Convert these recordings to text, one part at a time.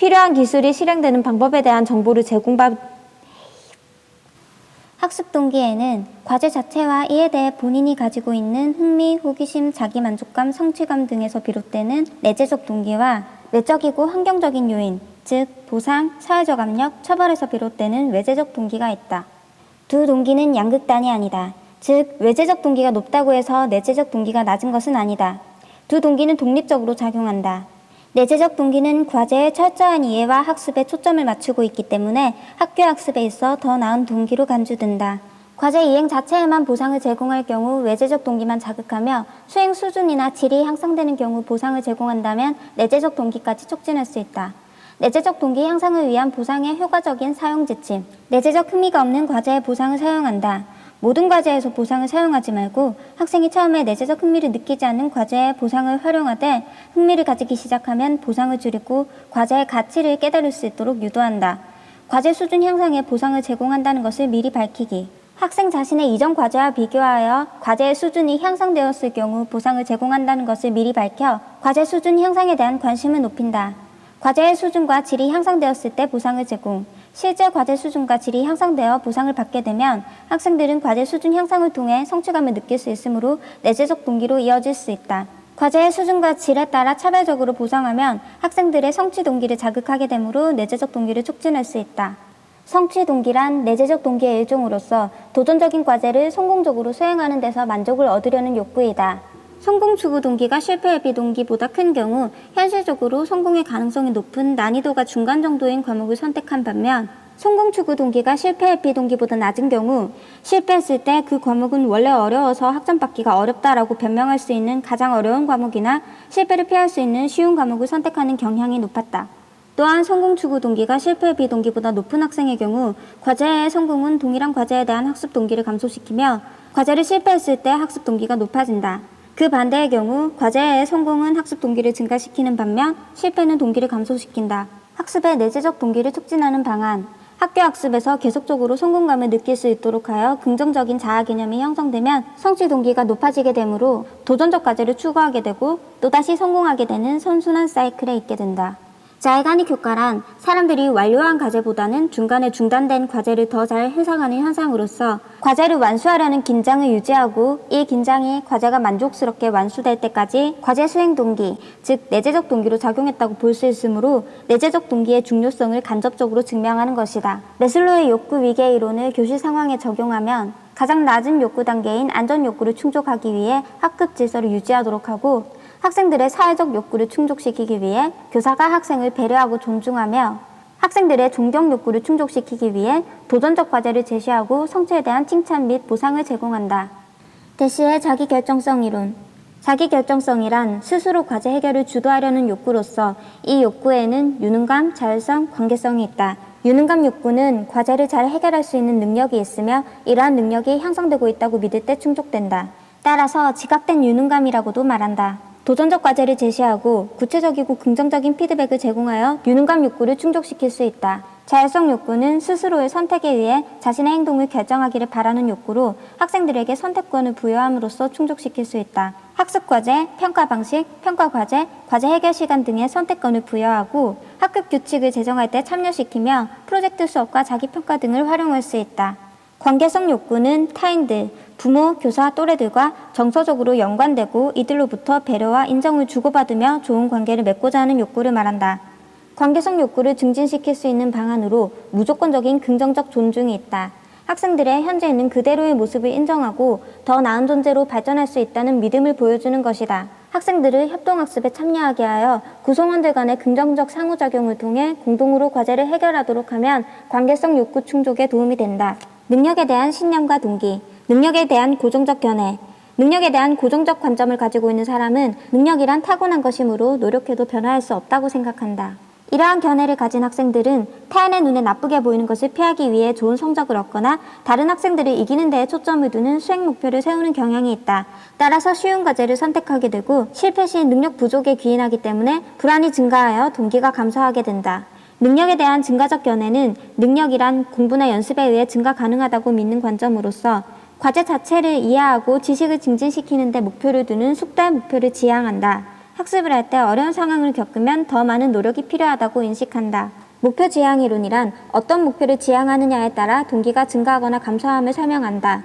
필요한 기술이 실행되는 방법에 대한 정보를 학습 동기에는 과제 자체와 이에 대해 본인이 가지고 있는 흥미, 호기심, 자기만족감, 성취감 등에서 비롯되는 내재적 동기와 외적이고 환경적인 요인, 즉 보상, 사회적 압력, 처벌에서 비롯되는 외재적 동기가 있다. 두 동기는 양극단이 아니다. 즉 외재적 동기가 높다고 해서 내재적 동기가 낮은 것은 아니다. 두 동기는 독립적으로 작용한다. 내재적 동기는 과제의 철저한 이해와 학습에 초점을 맞추고 있기 때문에 학교 학습에 있어 더 나은 동기로 간주된다. 과제 이행 자체에만 보상을 제공할 경우 외재적 동기만 자극하며 수행 수준이나 질이 향상되는 경우 보상을 제공한다면 내재적 동기까지 촉진할 수 있다. 내재적 동기 향상을 위한 보상의 효과적인 사용 지침. 내재적 흥미가 없는 과제에 보상을 사용한다. 모든 과제에서 보상을 사용하지 말고 학생이 처음에 내재적 흥미를 느끼지 않는 과제에 보상을 활용하되 흥미를 가지기 시작하면 보상을 줄이고 과제의 가치를 깨달을 수 있도록 유도한다. 과제 수준 향상에 보상을 제공한다는 것을 미리 밝히기. 학생 자신의 이전 과제와 비교하여 과제의 수준이 향상되었을 경우 보상을 제공한다는 것을 미리 밝혀 과제 수준 향상에 대한 관심을 높인다. 과제의 수준과 질이 향상되었을 때 보상을 제공. 실제 과제 수준과 질이 향상되어 보상을 받게 되면 학생들은 과제 수준 향상을 통해 성취감을 느낄 수 있으므로 내재적 동기로 이어질 수 있다. 과제의 수준과 질에 따라 차별적으로 보상하면 학생들의 성취 동기를 자극하게 되므로 내재적 동기를 촉진할 수 있다. 성취 동기란 내재적 동기의 일종으로서 도전적인 과제를 성공적으로 수행하는 데서 만족을 얻으려는 욕구이다. 성공 추구 동기가 실패 회피 동기보다 큰 경우 현실적으로 성공의 가능성이 높은 난이도가 중간 정도인 과목을 선택한 반면 성공 추구 동기가 실패 회피 동기보다 낮은 경우 실패했을 때 그 과목은 원래 어려워서 학점 받기가 어렵다라고 변명할 수 있는 가장 어려운 과목이나 실패를 피할 수 있는 쉬운 과목을 선택하는 경향이 높았다. 또한 성공 추구 동기가 실패 회피 동기보다 높은 학생의 경우 과제의 성공은 동일한 과제에 대한 학습 동기를 감소시키며 과제를 실패했을 때 학습 동기가 높아진다. 그 반대의 경우 과제의 성공은 학습 동기를 증가시키는 반면 실패는 동기를 감소시킨다. 학습의 내재적 동기를 촉진하는 방안. 학교 학습에서 계속적으로 성공감을 느낄 수 있도록 하여 긍정적인 자아 개념이 형성되면 성취 동기가 높아지게 되므로 도전적 과제를 추구하게 되고 또다시 성공하게 되는 선순환 사이클에 있게 된다. 자이가닉 효과란 사람들이 완료한 과제보다는 중간에 중단된 과제를 더 잘 해석하는 현상으로서 과제를 완수하려는 긴장을 유지하고 이 긴장이 과제가 만족스럽게 완수될 때까지 과제 수행 동기, 즉 내재적 동기로 작용했다고 볼 수 있으므로 내재적 동기의 중요성을 간접적으로 증명하는 것이다. 매슬로의 욕구 위계 이론을 교실 상황에 적용하면 가장 낮은 욕구 단계인 안전 욕구를 충족하기 위해 학급 질서를 유지하도록 하고 학생들의 사회적 욕구를 충족시키기 위해 교사가 학생을 배려하고 존중하며 학생들의 존경 욕구를 충족시키기 위해 도전적 과제를 제시하고 성취에 대한 칭찬 및 보상을 제공한다. 대시의 자기결정성 이론. 자기결정성이란 스스로 과제 해결을 주도하려는 욕구로서 이 욕구에는 유능감, 자율성, 관계성이 있다. 유능감 욕구는 과제를 잘 해결할 수 있는 능력이 있으며 이러한 능력이 향상되고 있다고 믿을 때 충족된다. 따라서 지각된 유능감이라고도 말한다. 도전적 과제를 제시하고 구체적이고 긍정적인 피드백을 제공하여 유능감 욕구를 충족시킬 수 있다. 자율성 욕구는 스스로의 선택에 의해 자신의 행동을 결정하기를 바라는 욕구로 학생들에게 선택권을 부여함으로써 충족시킬 수 있다. 학습 과제, 평가 방식, 평가 과제, 과제 해결 시간 등의 선택권을 부여하고 학급 규칙을 제정할 때 참여시키며 프로젝트 수업과 자기평가 등을 활용할 수 있다. 관계성 욕구는 타인들, 부모, 교사, 또래들과 정서적으로 연관되고 이들로부터 배려와 인정을 주고받으며 좋은 관계를 맺고자 하는 욕구를 말한다. 관계성 욕구를 증진시킬 수 있는 방안으로 무조건적인 긍정적 존중이 있다. 학생들의 현재 있는 그대로의 모습을 인정하고 더 나은 존재로 발전할 수 있다는 믿음을 보여주는 것이다. 학생들을 협동학습에 참여하게 하여 구성원들 간의 긍정적 상호작용을 통해 공동으로 과제를 해결하도록 하면 관계성 욕구 충족에 도움이 된다. 능력에 대한 신념과 동기. 능력에 대한 고정적 견해. 능력에 대한 고정적 관점을 가지고 있는 사람은 능력이란 타고난 것이므로 노력해도 변화할 수 없다고 생각한다. 이러한 견해를 가진 학생들은 타인의 눈에 나쁘게 보이는 것을 피하기 위해 좋은 성적을 얻거나 다른 학생들을 이기는 데에 초점을 두는 수행 목표를 세우는 경향이 있다. 따라서 쉬운 과제를 선택하게 되고 실패 시 능력 부족에 기인하기 때문에 불안이 증가하여 동기가 감소하게 된다. 능력에 대한 증가적 견해는 능력이란 공부나 연습에 의해 증가 가능하다고 믿는 관점으로서 과제 자체를 이해하고 지식을 증진시키는 데 목표를 두는 숙달 목표를 지향한다. 학습을 할 때 어려운 상황을 겪으면 더 많은 노력이 필요하다고 인식한다. 목표 지향 이론이란 어떤 목표를 지향하느냐에 따라 동기가 증가하거나 감소함을 설명한다.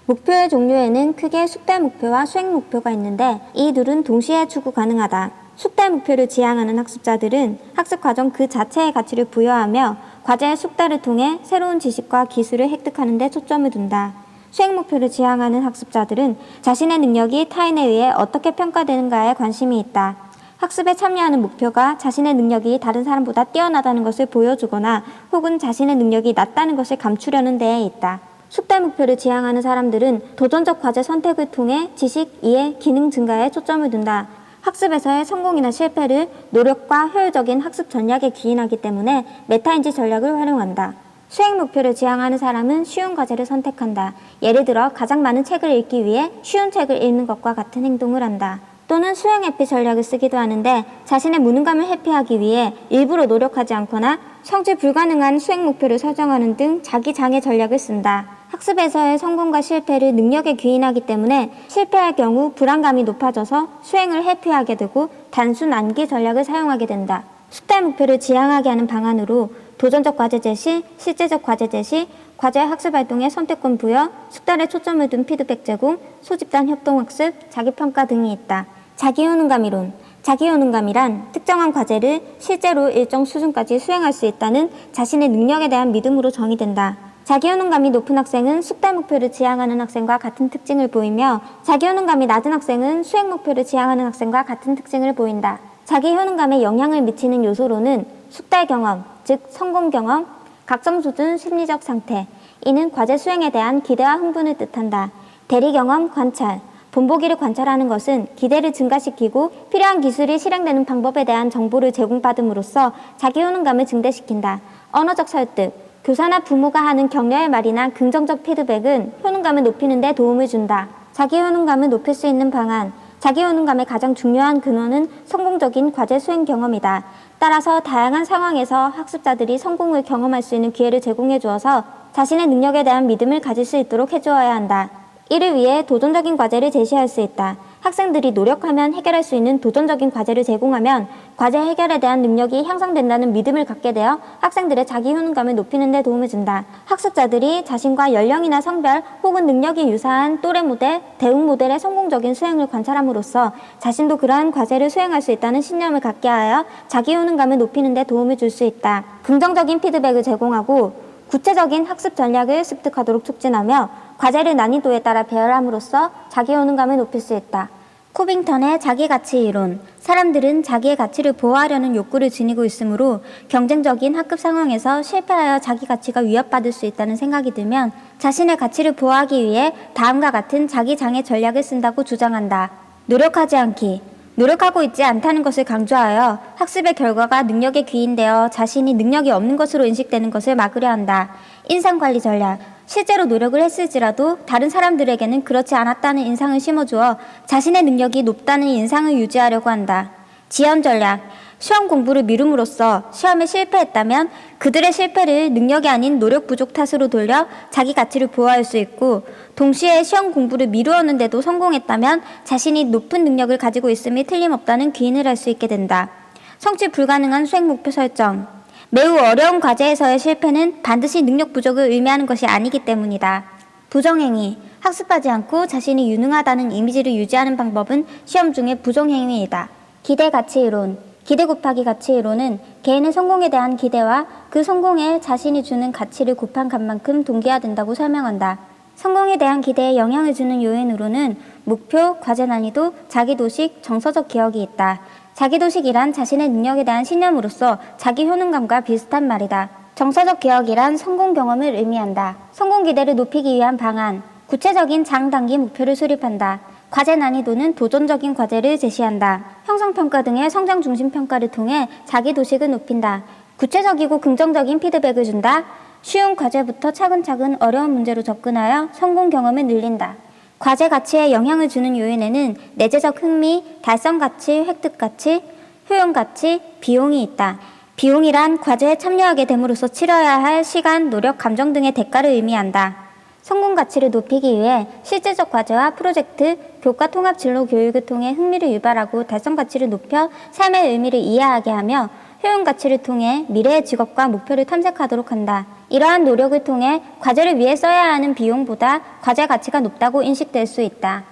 목표의 종류에는 크게 숙달 목표와 수행 목표가 있는데 이 둘은 동시에 추구 가능하다. 숙달 목표를 지향하는 학습자들은 학습 과정 그 자체의 가치를 부여하며 과제의 숙달을 통해 새로운 지식과 기술을 획득하는 데 초점을 둔다. 수행 목표를 지향하는 학습자들은 자신의 능력이 타인에 의해 어떻게 평가되는가에 관심이 있다. 학습에 참여하는 목표가 자신의 능력이 다른 사람보다 뛰어나다는 것을 보여주거나 혹은 자신의 능력이 낮다는 것을 감추려는 데에 있다. 숙달 목표를 지향하는 사람들은 도전적 과제 선택을 통해 지식, 이해, 기능 증가에 초점을 둔다. 학습에서의 성공이나 실패를 노력과 효율적인 학습 전략에 기인하기 때문에 메타인지 전략을 활용한다. 수행 목표를 지향하는 사람은 쉬운 과제를 선택한다. 예를 들어 가장 많은 책을 읽기 위해 쉬운 책을 읽는 것과 같은 행동을 한다. 또는 수행 회피 전략을 쓰기도 하는데 자신의 무능감을 회피하기 위해 일부러 노력하지 않거나 성취 불가능한 수행 목표를 설정하는 등 자기 장애 전략을 쓴다. 학습에서의 성공과 실패를 능력에 기인하기 때문에 실패할 경우 불안감이 높아져서 수행을 회피하게 되고 단순 암기 전략을 사용하게 된다. 숙달 목표를 지향하게 하는 방안으로 도전적 과제 제시, 실제적 과제 제시, 과제 학습 활동의 선택권 부여, 숙달에 초점을 둔 피드백 제공, 소집단 협동학습, 자기평가 등이 있다. 자기효능감 이론. 자기효능감이란 특정한 과제를 실제로 일정 수준까지 수행할 수 있다는 자신의 능력에 대한 믿음으로 정의된다. 자기효능감이 높은 학생은 숙달 목표를 지향하는 학생과 같은 특징을 보이며 자기효능감이 낮은 학생은 수행 목표를 지향하는 학생과 같은 특징을 보인다. 자기효능감에 영향을 미치는 요소로는 숙달 경험, 즉 성공 경험, 각성 수준 심리적 상태, 이는 과제 수행에 대한 기대와 흥분을 뜻한다. 대리 경험, 관찰. 본보기를 관찰하는 것은 기대를 증가시키고 필요한 기술이 실행되는 방법에 대한 정보를 제공받음으로써 자기효능감을 증대시킨다. 언어적 설득. 교사나 부모가 하는 격려의 말이나 긍정적 피드백은 효능감을 높이는 데 도움을 준다. 자기효능감을 높일 수 있는 방안. 자기효능감의 가장 중요한 근원은 성공적인 과제 수행 경험이다. 따라서 다양한 상황에서 학습자들이 성공을 경험할 수 있는 기회를 제공해 주어서 자신의 능력에 대한 믿음을 가질 수 있도록 해주어야 한다. 이를 위해 도전적인 과제를 제시할 수 있다. 학생들이 노력하면 해결할 수 있는 도전적인 과제를 제공하면 과제 해결에 대한 능력이 향상된다는 믿음을 갖게 되어 학생들의 자기 효능감을 높이는 데 도움을 준다. 학습자들이 자신과 연령이나 성별 혹은 능력이 유사한 또래 모델, 대응 모델의 성공적인 수행을 관찰함으로써 자신도 그러한 과제를 수행할 수 있다는 신념을 갖게 하여 자기 효능감을 높이는 데 도움을 줄 수 있다. 긍정적인 피드백을 제공하고 구체적인 학습 전략을 습득하도록 촉진하며 과제를 난이도에 따라 배열함으로써 자기 효능감을 높일 수 있다. 코빙턴의 자기가치 이론. 사람들은 자기의 가치를 보호하려는 욕구를 지니고 있으므로 경쟁적인 학급 상황에서 실패하여 자기 가치가 위협받을 수 있다는 생각이 들면 자신의 가치를 보호하기 위해 다음과 같은 자기 장애 전략을 쓴다고 주장한다. 노력하지 않기. 노력하고 있지 않다는 것을 강조하여 학습의 결과가 능력에 귀인되어 자신이 능력이 없는 것으로 인식되는 것을 막으려 한다. 인상관리 전략. 실제로 노력을 했을지라도 다른 사람들에게는 그렇지 않았다는 인상을 심어주어 자신의 능력이 높다는 인상을 유지하려고 한다. 지연 전략. 시험 공부를 미룸으로써 시험에 실패했다면 그들의 실패를 능력이 아닌 노력 부족 탓으로 돌려 자기 가치를 보호할 수 있고 동시에 시험 공부를 미루었는데도 성공했다면 자신이 높은 능력을 가지고 있음이 틀림없다는 귀인을 할 수 있게 된다. 성취 불가능한 수행 목표 설정. 매우 어려운 과제에서의 실패는 반드시 능력 부족을 의미하는 것이 아니기 때문이다. 부정행위. 학습하지 않고 자신이 유능하다는 이미지를 유지하는 방법은 시험 중의 부정행위이다. 기대 가치 이론. 기대 곱하기 가치 이론은 개인의 성공에 대한 기대와 그 성공에 자신이 주는 가치를 곱한 값만큼 동기화된다고 설명한다. 성공에 대한 기대에 영향을 주는 요인으로는 목표, 과제 난이도, 자기도식, 정서적 기억이 있다. 자기도식이란 자신의 능력에 대한 신념으로서 자기 효능감과 비슷한 말이다. 정서적 기억이란 성공 경험을 의미한다. 성공 기대를 높이기 위한 방안, 구체적인 장단기 목표를 수립한다. 과제 난이도는 도전적인 과제를 제시한다. 형성평가 등의 성장 중심 평가를 통해 자기도식을 높인다. 구체적이고 긍정적인 피드백을 준다. 쉬운 과제부터 차근차근 어려운 문제로 접근하여 성공 경험을 늘린다. 과제 가치에 영향을 주는 요인에는 내재적 흥미, 달성 가치, 획득 가치, 효용 가치, 비용이 있다. 비용이란 과제에 참여하게 됨으로써 치러야 할 시간, 노력, 감정 등의 대가를 의미한다. 성공 가치를 높이기 위해 실제적 과제와 프로젝트, 교과 통합 진로 교육을 통해 흥미를 유발하고 달성 가치를 높여 삶의 의미를 이해하게 하며 효용 가치를 통해 미래의 직업과 목표를 탐색하도록 한다. 이러한 노력을 통해 과제를 위해 써야 하는 비용보다 과제 가치가 높다고 인식될 수 있다.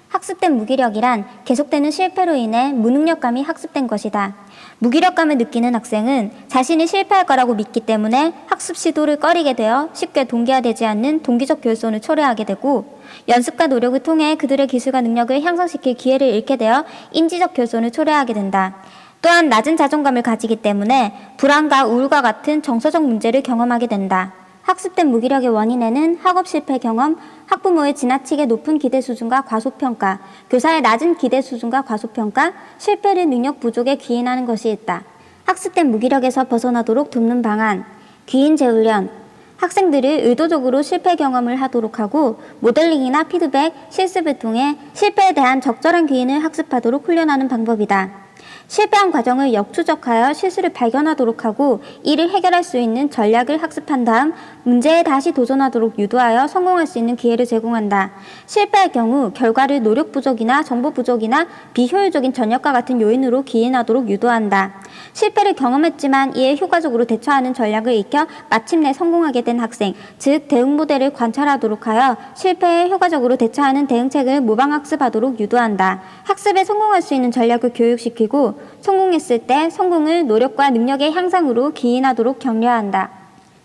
학습된 무기력이란 계속되는 실패로 인해 무능력감이 학습된 것이다. 무기력감을 느끼는 학생은 자신이 실패할 거라고 믿기 때문에 학습 시도를 꺼리게 되어 쉽게 동기화되지 않는 동기적 결손을 초래하게 되고, 연습과 노력을 통해 그들의 기술과 능력을 향상시킬 기회를 잃게 되어 인지적 결손을 초래하게 된다. 또한 낮은 자존감을 가지기 때문에 불안과 우울과 같은 정서적 문제를 경험하게 된다. 학습된 무기력의 원인에는 학업 실패 경험, 학부모의 지나치게 높은 기대 수준과 과소평가, 교사의 낮은 기대 수준과 과소평가, 실패를 능력 부족에 기인하는 것이 있다. 학습된 무기력에서 벗어나도록 돕는 방안, 귀인 재훈련. 학생들을 의도적으로 실패 경험을 하도록 하고 모델링이나 피드백, 실습을 통해 실패에 대한 적절한 귀인을 학습하도록 훈련하는 방법이다. 실패한 과정을 역추적하여 실수를 발견하도록 하고 이를 해결할 수 있는 전략을 학습한 다음 문제에 다시 도전하도록 유도하여 성공할 수 있는 기회를 제공한다. 실패할 경우 결과를 노력 부족이나 정보 부족이나 비효율적인 전략과 같은 요인으로 기인하도록 유도한다. 실패를 경험했지만 이에 효과적으로 대처하는 전략을 익혀 마침내 성공하게 된 학생, 즉 대응 모델을 관찰하도록 하여 실패에 효과적으로 대처하는 대응책을 모방학습하도록 유도한다. 학습에 성공할 수 있는 전략을 교육시키고 성공했을 때 성공을 노력과 능력의 향상으로 기인하도록 격려한다.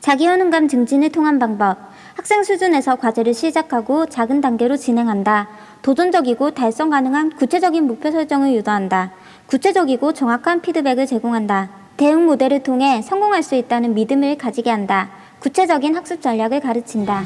자기효능감 증진을 통한 방법. 학생 수준에서 과제를 시작하고 작은 단계로 진행한다. 도전적이고 달성 가능한 구체적인 목표 설정을 유도한다. 구체적이고 정확한 피드백을 제공한다. 대응 모델을 통해 성공할 수 있다는 믿음을 가지게 한다. 구체적인 학습 전략을 가르친다.